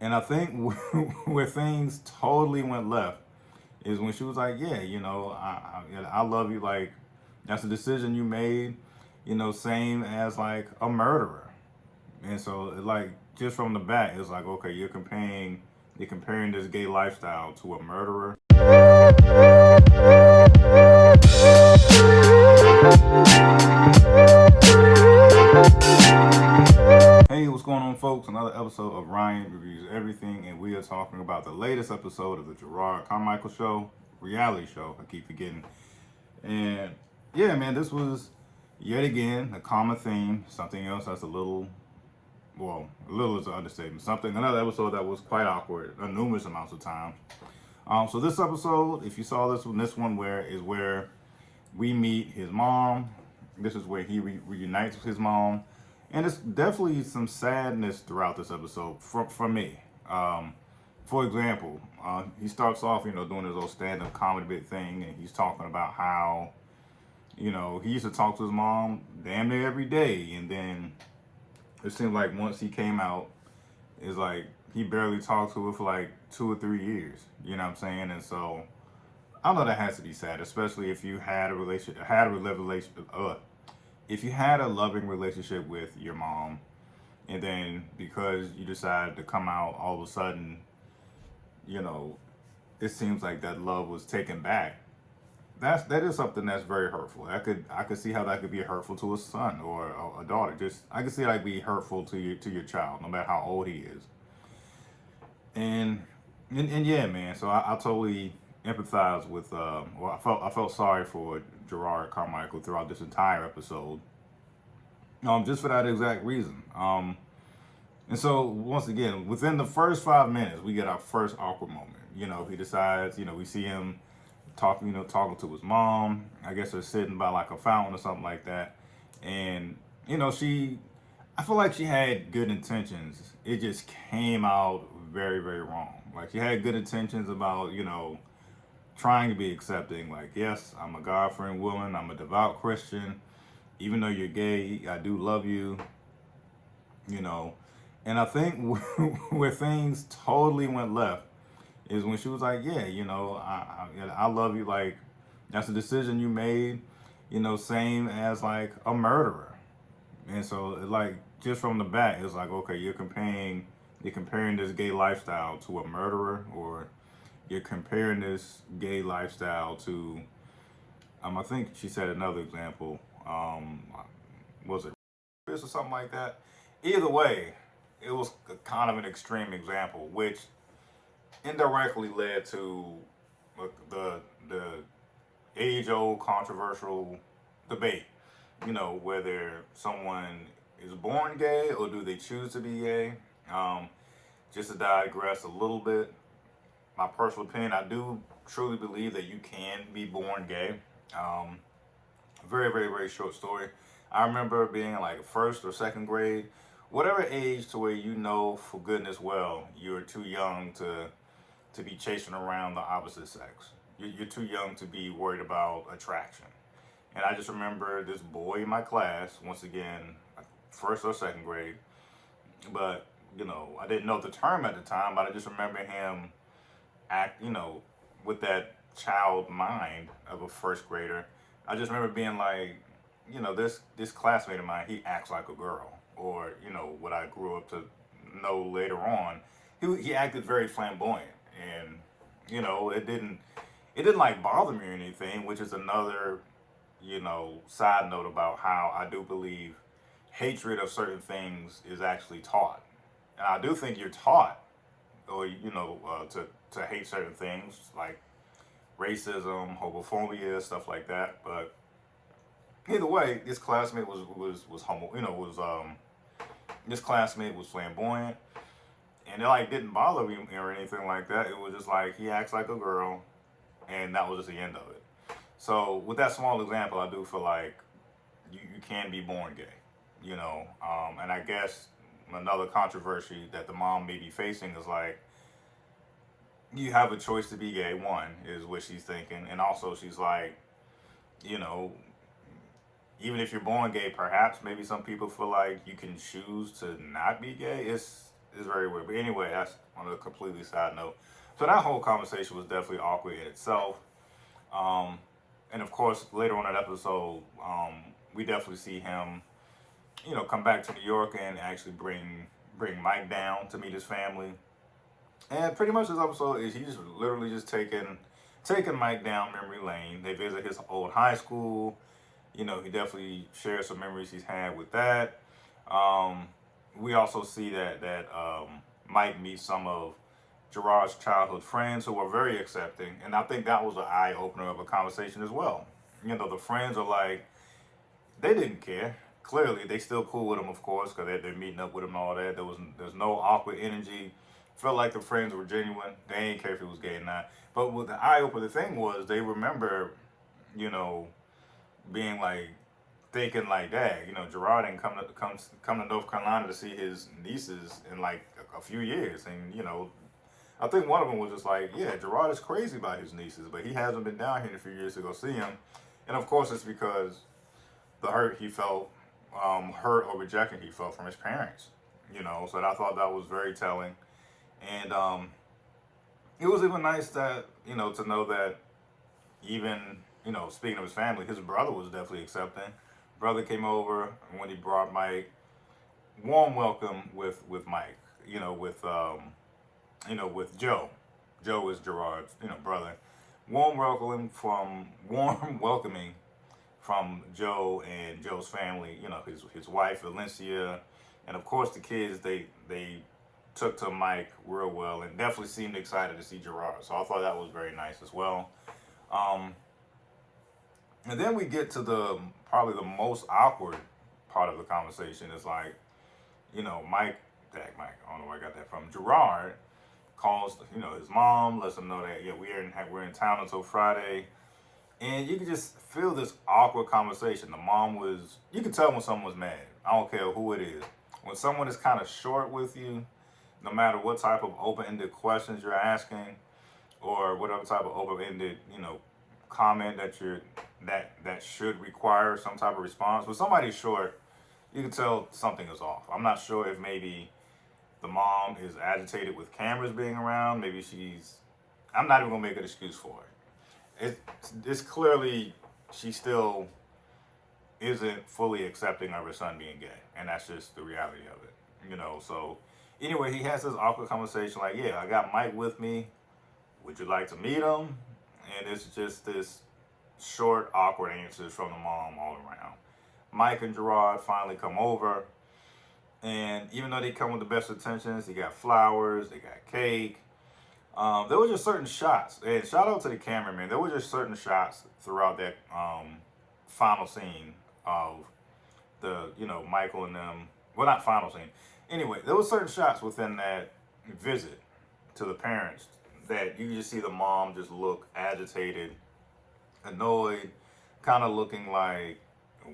And I think where things totally went left is when she was like, "Yeah, I love you. Like that's a decision you made. Same as like a murderer." And so, like, just from the back, it's like, okay, you're comparing this gay lifestyle to a murderer. Hey, what's going on, folks? Another episode of Ryan Reviews Everything, and we are talking about the latest episode of the JERROD CARMICHAEL Show, reality show. I keep forgetting. And yeah, man, this was yet again a common theme. Something else that's a little is an understatement. Another episode that was quite awkward, numerous amounts of times. So this episode, if you saw this one where we meet his mom. This is where he reunites with his mom, and it's definitely some sadness throughout this episode for me. For example, he starts off, doing his old stand-up comedy bit thing, and he's talking about how, he used to talk to his mom damn near every day, and then it seemed like once he came out, it's like he barely talked to her for like 2 or 3 years. You know what I'm saying? And so I know that has to be sad, especially if you had a if you had a loving relationship with your mom, and then because you decided to come out, all of a sudden, you know, it seems like that love was taken back. That is something that's very hurtful. I could see how that could be hurtful to a son or a daughter. Just I could see like be hurtful to your child, no matter how old he is. And and yeah, man. So I totally empathize with. I felt sorry for Gerard Carmichael throughout this entire episode. Just for that exact reason. And so once again, within the first 5 minutes, we get our first awkward moment. He decides. We see him talking to his mom. I guess they're sitting by like a fountain or something like that. And I feel like she had good intentions. It just came out very, very wrong. Like she had good intentions about, trying to be accepting. Like, yes, I'm a God fearing woman. I'm a devout Christian. Even though you're gay, I do love you, you know. And I think where things totally went left is when she was like, "Yeah, I love you. Like that's a decision you made. Same as like a murderer." And so, like, just from the back, it's like, okay, you're comparing this gay lifestyle to a murderer, or you're comparing this gay lifestyle to, I think she said another example. Was it this or something like that? Either way, it was kind of an extreme example, which indirectly led to the age old controversial debate. Whether someone is born gay or do they choose to be gay. Um, just to digress a little bit, my personal opinion, I do truly believe that you can be born gay. Um, Very, very, very short story. I remember being in like first or second grade, whatever age to where for goodness well, you're too young to be chasing around the opposite sex. You're too young to be worried about attraction. And I just remember this boy in my class, once again, first or second grade, but I didn't know the term at the time, but I just remember him act, with that child mind of a first grader. I just remember being like, this classmate of mine, he acts like a girl, or what I grew up to know later on, he acted very flamboyant, and it didn't like bother me or anything, which is another side note about how I do believe hatred of certain things is actually taught, and I do think you're taught, or to hate certain things like racism, homophobia, stuff like that. But either way, this classmate was homo. This classmate was flamboyant, and it like didn't bother me or anything like that. It was just like he acts like a girl, and that was just the end of it. So with that small example, I do feel like you can be born gay, and I guess another controversy that the mom may be facing is like you have a choice to be gay. One is what she's thinking, and also she's like, you know, even if you're born gay, perhaps maybe some people feel like you can choose to not be gay. it's very weird. But anyway, that's on a completely side note. So that whole conversation was definitely awkward in itself. Um, and of course, later on in that episode, we definitely see him, come back to New York and actually bring Mike down to meet his family. And pretty much this episode is he's literally just taking Mike down memory lane. They visit his old high school. He definitely shares some memories he's had with that. Um, we also see that Mike meets some of Gerard's childhood friends who were very accepting, and I think that was an eye opener of a conversation as well. The friends are like they didn't care. Clearly, they still cool with him, of course, because they're meeting up with him and all that. There's no awkward energy. Felt like the friends were genuine. They ain't care if he was gay or not. But what the eye opener thing was, they remember, you know, being like thinking like that. Gerard didn't come to North Carolina to see his nieces in like a few years, and I think one of them was just like, yeah, Gerard is crazy about his nieces, but he hasn't been down here in a few years to go see him, and of course it's because the hurt he felt, hurt or rejection he felt from his parents. So I thought that was very telling, and it was even nice that to know that even speaking of his family, his brother was definitely accepting. Brother came over when he brought Mike. Warm welcome with Mike. With Joe. Joe is Gerard's brother. Warm welcoming from Joe and Joe's family. His wife Valencia, and of course the kids. They took to Mike real well and definitely seemed excited to see Gerard. So I thought that was very nice as well. And then we get to probably the most awkward part of the conversation. Is like, Mike, I don't know where I got that from. Gerard calls, his mom, lets him know that, yeah, we're in town until Friday. And you can just feel this awkward conversation. The mom you can tell when someone was mad. I don't care who it is. When someone is kind of short with you, no matter what type of open-ended questions you're asking, or whatever type of open-ended, comment that should require some type of response. When somebody's short, you can tell something is off. I'm not sure if maybe the mom is agitated with cameras being around. Maybe I'm not even gonna make an excuse for it. It's clearly she still isn't fully accepting of her son being gay, and that's just the reality of it. So anyway, he has this awkward conversation like, yeah, I got Mike with me. Would you like to meet him? And it's just this short, awkward answers from the mom all around. Mike and Gerard finally come over, and even though they come with the best intentions, they got flowers, they got cake. There were just certain shots, and shout out to the cameraman. There were just certain shots throughout that final scene of the Michael and them. Well, not final scene. Anyway, there were certain shots within that visit to the parents that you just see the mom just look agitated, annoyed, kind of looking like,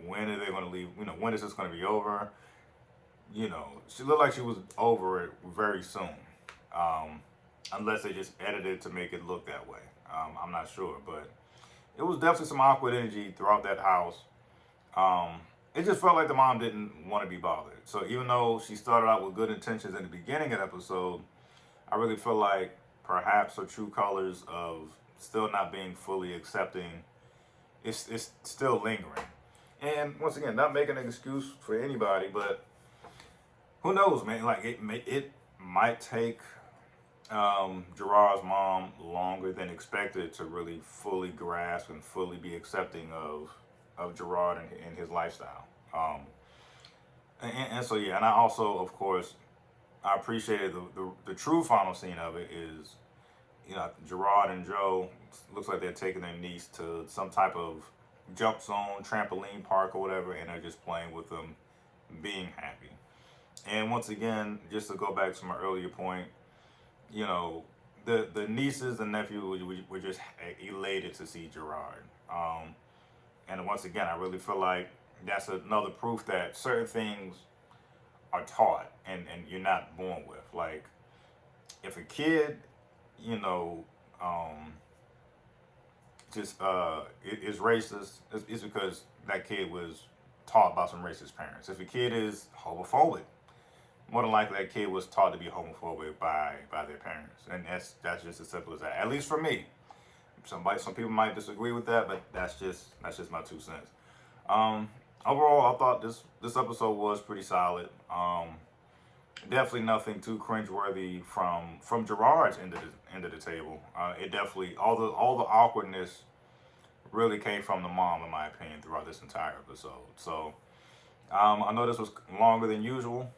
when are they going to leave? When is this going to be over? She looked like she was over it very soon. Unless they just edited to make it look that way. I'm not sure, but it was definitely some awkward energy throughout that house. It just felt like the mom didn't want to be bothered. So even though she started out with good intentions in the beginning of the episode, I really feel like perhaps her true colors of still not being fully accepting it's still lingering. And once again, not making an excuse for anybody, but who knows, man? Like it might take Gerard's mom longer than expected to really fully grasp and fully be accepting of Gerard and his lifestyle. And so yeah, and I also, of course, I appreciated the true final scene of it is, Gerard and Joe, looks like they're taking their niece to some type of jump zone, trampoline park or whatever, and they're just playing with them, being happy. And once again, just to go back to my earlier point, the nieces and nephews were just elated to see Gerard. And once again, I really feel like that's another proof that certain things are taught and you're not born with. Like, if a kid, is racist, it's because that kid was taught by some racist parents. If a kid is homophobic, more than likely that kid was taught to be homophobic by their parents, and that's just as simple as that. Some for me. Some people might disagree with that, but that's just my 2 cents. Overall, I thought this episode was pretty solid. Definitely nothing too cringeworthy from Gerard's end of the table. It definitely all the awkwardness really came from the mom, in my opinion, throughout this entire episode. So I know this was longer than usual,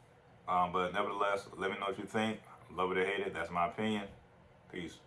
but nevertheless, let me know what you think. Love it or hate it. That's my opinion. Peace.